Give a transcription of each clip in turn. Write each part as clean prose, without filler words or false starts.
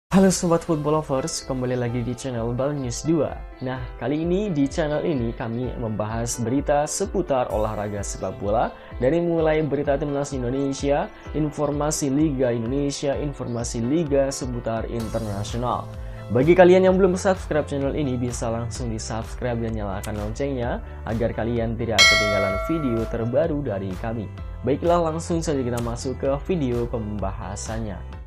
Halo Sobat Football Lovers, kembali lagi di channel Bal News 2. Nah, kali ini di channel ini kami membahas berita seputar olahraga sepak bola. Dari mulai berita timnas Indonesia, informasi Liga Indonesia, informasi Liga seputar internasional. Bagi kalian yang belum subscribe channel ini, bisa langsung di subscribe dan nyalakan loncengnya agar kalian tidak ketinggalan video terbaru dari kami. Baiklah, langsung saja kita masuk ke video pembahasannya.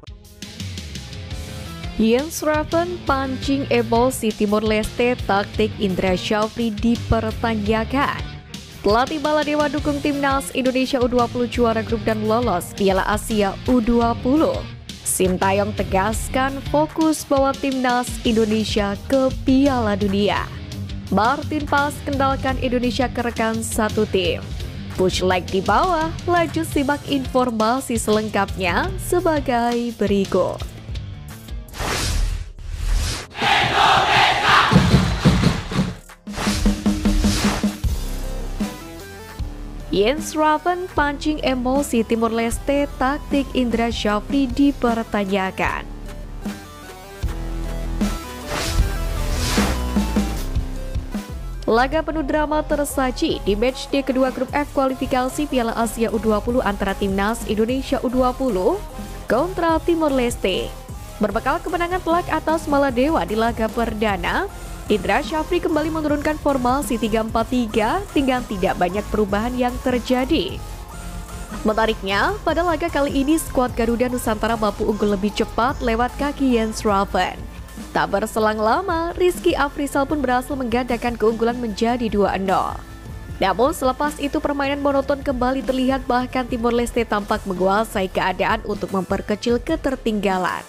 Jens Raven pancing emosi Timor Leste, taktik Indra Syafri dipertanyakan. Pelatih Baladewa dukung timnas Indonesia U20 juara grup dan lolos Piala Asia U20. Sintayong tegaskan fokus bawa timnas Indonesia ke Piala Dunia. Martin Pas kendalkan Indonesia ke rekan satu tim. Push leg di bawah, lanjut simak informasi selengkapnya sebagai berikut. Jens Raven pancing emosi Timor Leste, taktik Indra Syafri dipertanyakan. Laga penuh drama tersaji di matchday kedua grup F kualifikasi Piala Asia U20 antara timnas Indonesia U20 kontra Timor Leste. Berbekal kemenangan telak atas Baladewa di laga perdana, Indra Syafri kembali menurunkan formasi 3-4-3 dengan tidak banyak perubahan yang terjadi. Menariknya, pada laga kali ini skuad Garuda Nusantara mampu unggul lebih cepat lewat kaki Jens Raven. Tak berselang lama, Rizky Afrizal pun berhasil menggandakan keunggulan menjadi 2-0. Namun selepas itu permainan monoton kembali terlihat, bahkan Timor Leste tampak menguasai keadaan untuk memperkecil ketertinggalan.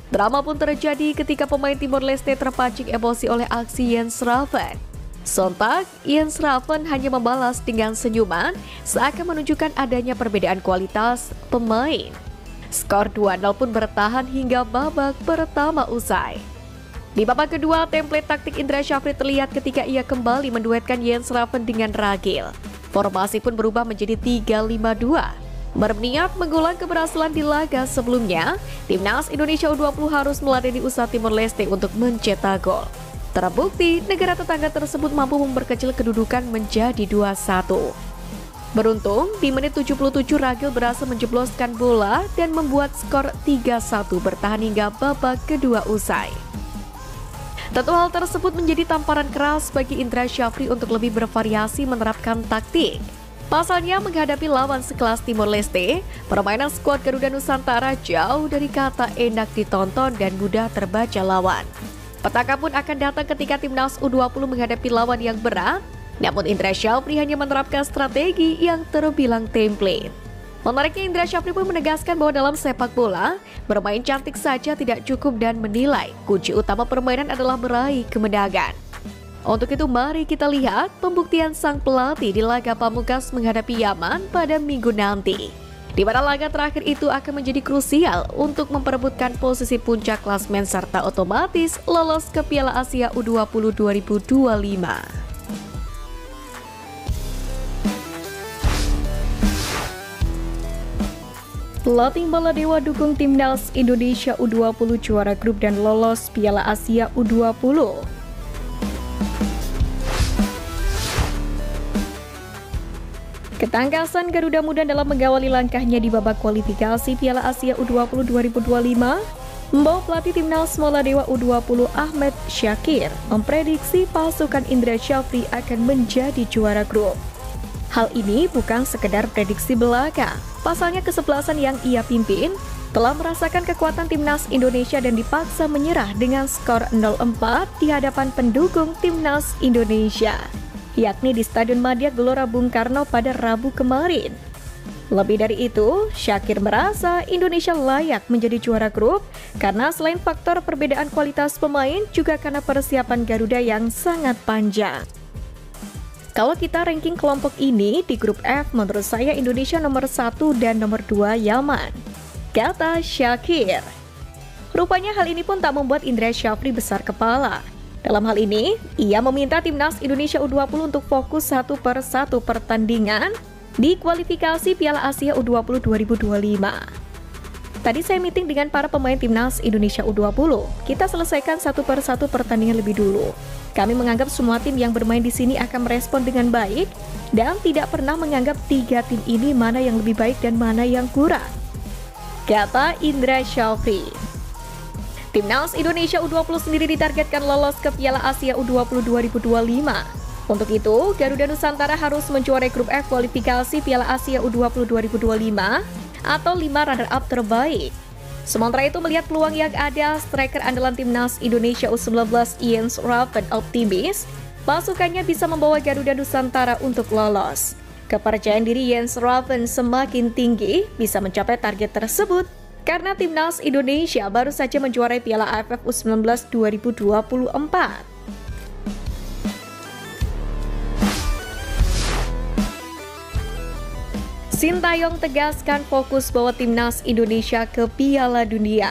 Drama pun terjadi ketika pemain Timor Leste terpancing emosi oleh aksi Jens Raven. Sontak, Jens Raven hanya membalas dengan senyuman, seakan menunjukkan adanya perbedaan kualitas pemain. Skor 2-0 pun bertahan hingga babak pertama usai. Di babak kedua, template taktik Indra Syafri terlihat ketika ia kembali menduetkan Jens Raven dengan Ragil. Formasi pun berubah menjadi 3-5-2. Berniat mengulang keberhasilan di laga sebelumnya, timnas Indonesia U20 harus meladeni usaha Timor Leste untuk mencetak gol. Terbukti, negara tetangga tersebut mampu memperkecil kedudukan menjadi 2-1. Beruntung, di menit 77 Ragil berhasil menjebloskan bola dan membuat skor 3-1 bertahan hingga babak kedua usai. Tentu hal tersebut menjadi tamparan keras bagi Indra Syafri untuk lebih bervariasi menerapkan taktik. Pasalnya menghadapi lawan sekelas Timor Leste, permainan skuad Garuda Nusantara jauh dari kata enak ditonton dan mudah terbaca lawan. Petaka pun akan datang ketika timnas U20 menghadapi lawan yang berat, namun Indra Syafri hanya menerapkan strategi yang terbilang template. Menariknya, Indra Syafri pun menegaskan bahwa dalam sepak bola, bermain cantik saja tidak cukup dan menilai kunci utama permainan adalah meraih kemenangan. Untuk itu, mari kita lihat pembuktian sang pelatih di laga pamungkas menghadapi Yaman pada minggu nanti, di mana laga terakhir itu akan menjadi krusial untuk memperebutkan posisi puncak klasmen serta otomatis lolos ke Piala Asia U20 2025. Pelatih Baladewa dukung timnas Indonesia U20 juara grup dan lolos Piala Asia U20. Ketangkasan Garuda Muda dalam mengawali langkahnya di babak kualifikasi Piala Asia U20 2025 membawa pelatih timnas Baladewa U20 Ahmed Syakir memprediksi pasukan Indra Syafri akan menjadi juara grup. Hal ini bukan sekedar prediksi belaka. Pasalnya kesebelasan yang ia pimpin telah merasakan kekuatan timnas Indonesia dan dipaksa menyerah dengan skor 0-4 di hadapan pendukung timnas Indonesia, yakni di Stadion Madia Gelora Bung Karno pada Rabu kemarin. Lebih dari itu, Syakir merasa Indonesia layak menjadi juara grup karena selain faktor perbedaan kualitas pemain, juga karena persiapan Garuda yang sangat panjang. Kalau kita ranking kelompok ini di grup F, menurut saya Indonesia nomor 1 dan nomor 2 Yaman, kata Syakir. Rupanya hal ini pun tak membuat Indra Syafri besar kepala. Dalam hal ini, ia meminta timnas Indonesia U20 untuk fokus satu per satu pertandingan di kualifikasi Piala Asia U20 2025. Tadi saya meeting dengan para pemain timnas Indonesia U20. Kita selesaikan satu per satu pertandingan lebih dulu. Kami menganggap semua tim yang bermain di sini akan merespon dengan baik dan tidak pernah menganggap 3 tim ini mana yang lebih baik dan mana yang kurang, kata Indra Syafri. Timnas Indonesia U20 sendiri ditargetkan lolos ke Piala Asia U20 2025. Untuk itu, Garuda Nusantara harus menjuarai grup F kualifikasi Piala Asia U20 2025 atau 5 runner-up terbaik. Sementara itu, melihat peluang yang ada, striker andalan timnas Indonesia U19 Jens Raven optimis pasukannya bisa membawa Garuda Nusantara untuk lolos. Kepercayaan diri Jens Raven semakin tinggi bisa mencapai target tersebut karena timnas Indonesia baru saja menjuarai Piala AFF U19 2024. Sintayong tegaskan fokus bawa timnas Indonesia ke Piala Dunia.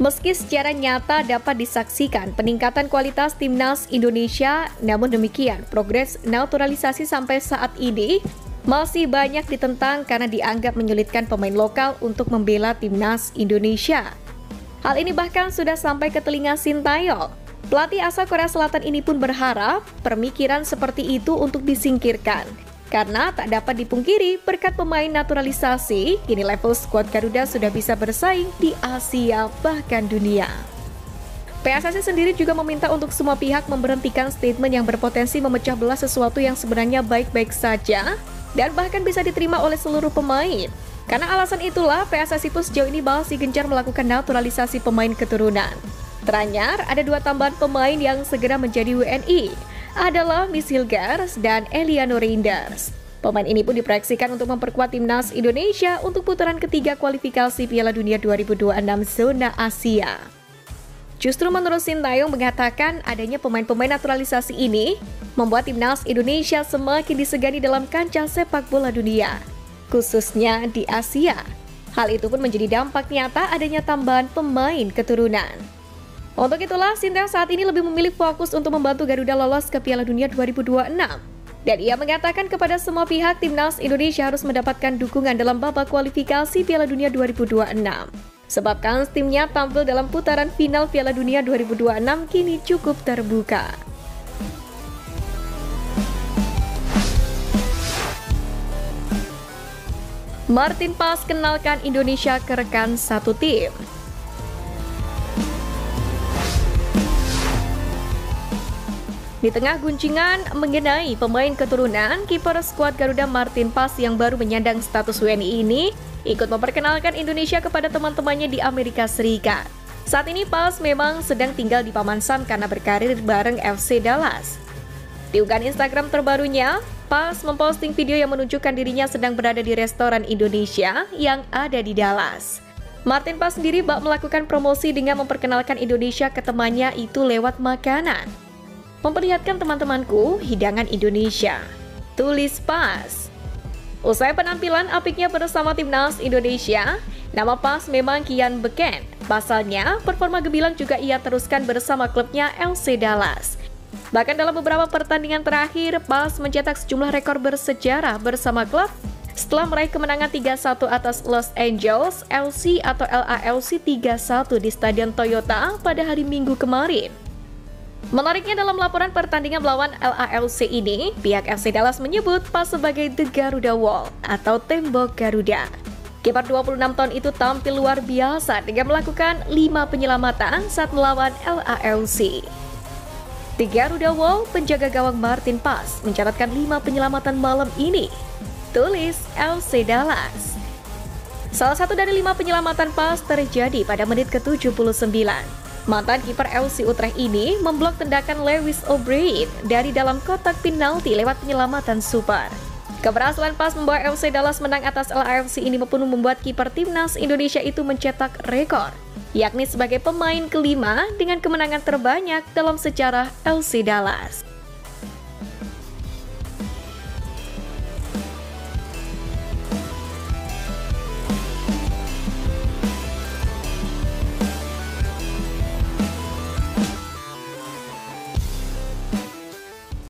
Meski secara nyata dapat disaksikan peningkatan kualitas timnas Indonesia, namun demikian progres naturalisasi sampai saat ini masih banyak ditentang karena dianggap menyulitkan pemain lokal untuk membela timnas Indonesia. Hal ini bahkan sudah sampai ke telinga Sintayong. Pelatih asal Korea Selatan ini pun berharap pemikiran seperti itu untuk disingkirkan. Karena tak dapat dipungkiri berkat pemain naturalisasi, kini level skuad Garuda sudah bisa bersaing di Asia bahkan dunia. PSSI sendiri juga meminta untuk semua pihak memberhentikan statement yang berpotensi memecah belah sesuatu yang sebenarnya baik-baik saja dan bahkan bisa diterima oleh seluruh pemain. Karena alasan itulah PSSI pun sejauh ini masih gencar melakukan naturalisasi pemain keturunan. Teranyar, ada 2 tambahan pemain yang segera menjadi WNI, adalah Miss Hilgers dan Eliano Reinders. Pemain ini pun diproyeksikan untuk memperkuat timnas Indonesia untuk putaran ketiga kualifikasi Piala Dunia 2026 zona Asia. Justru menurut Sintayong mengatakan adanya pemain-pemain naturalisasi ini membuat timnas Indonesia semakin disegani dalam kancah sepak bola dunia, khususnya di Asia. Hal itu pun menjadi dampak nyata adanya tambahan pemain keturunan. Untuk itulah, Sintayong saat ini lebih memilih fokus untuk membantu Garuda lolos ke Piala Dunia 2026. Dan ia mengatakan kepada semua pihak timnas Indonesia harus mendapatkan dukungan dalam babak kualifikasi Piala Dunia 2026. Sebab kans timnya tampil dalam putaran final Piala Dunia 2026 kini cukup terbuka. Martin Paes kenalkan Indonesia ke rekan satu tim. Di tengah guncingan mengenai pemain keturunan, kiper skuad Garuda Martin Paes yang baru menyandang status WNI ini ikut memperkenalkan Indonesia kepada teman-temannya di Amerika Serikat. Saat ini Paes memang sedang tinggal di Paman Sam karena berkarir bareng FC Dallas. Di unggahan Instagram terbarunya, Paes memposting video yang menunjukkan dirinya sedang berada di restoran Indonesia yang ada di Dallas. Martin Paes sendiri bak melakukan promosi dengan memperkenalkan Indonesia ke temannya itu lewat makanan. Memperlihatkan teman-temanku hidangan Indonesia, tulis Paes. Usai penampilan apiknya bersama timnas Indonesia, nama Paes memang kian beken. Pasalnya, performa gemilang juga ia teruskan bersama klubnya FC Dallas. Bahkan dalam beberapa pertandingan terakhir, Paes mencetak sejumlah rekor bersejarah bersama klub setelah meraih kemenangan 3-1 atas Los Angeles LC atau LALC 3-1 di Stadion Toyota pada hari Minggu kemarin. Menariknya, dalam laporan pertandingan melawan LALC ini, pihak FC Dallas menyebut Paes sebagai The Garuda Wall atau tembok Garuda. Kiper 26 tahun itu tampil luar biasa dengan melakukan 5 penyelamatan saat melawan LALC. The Garuda Wall, penjaga gawang Martin Paes, mencatatkan 5 penyelamatan malam ini, tulis FC Dallas. Salah satu dari 5 penyelamatan Paes terjadi pada menit ke-79. Mantan kiper FC Utrecht ini memblok tendakan Lewis O'Brien dari dalam kotak penalti lewat penyelamatan super. Keberhasilan Paes membawa FC Dallas menang atas LAFC ini pun membuat kiper timnas Indonesia itu mencetak rekor, yakni sebagai pemain kelima dengan kemenangan terbanyak dalam sejarah FC Dallas.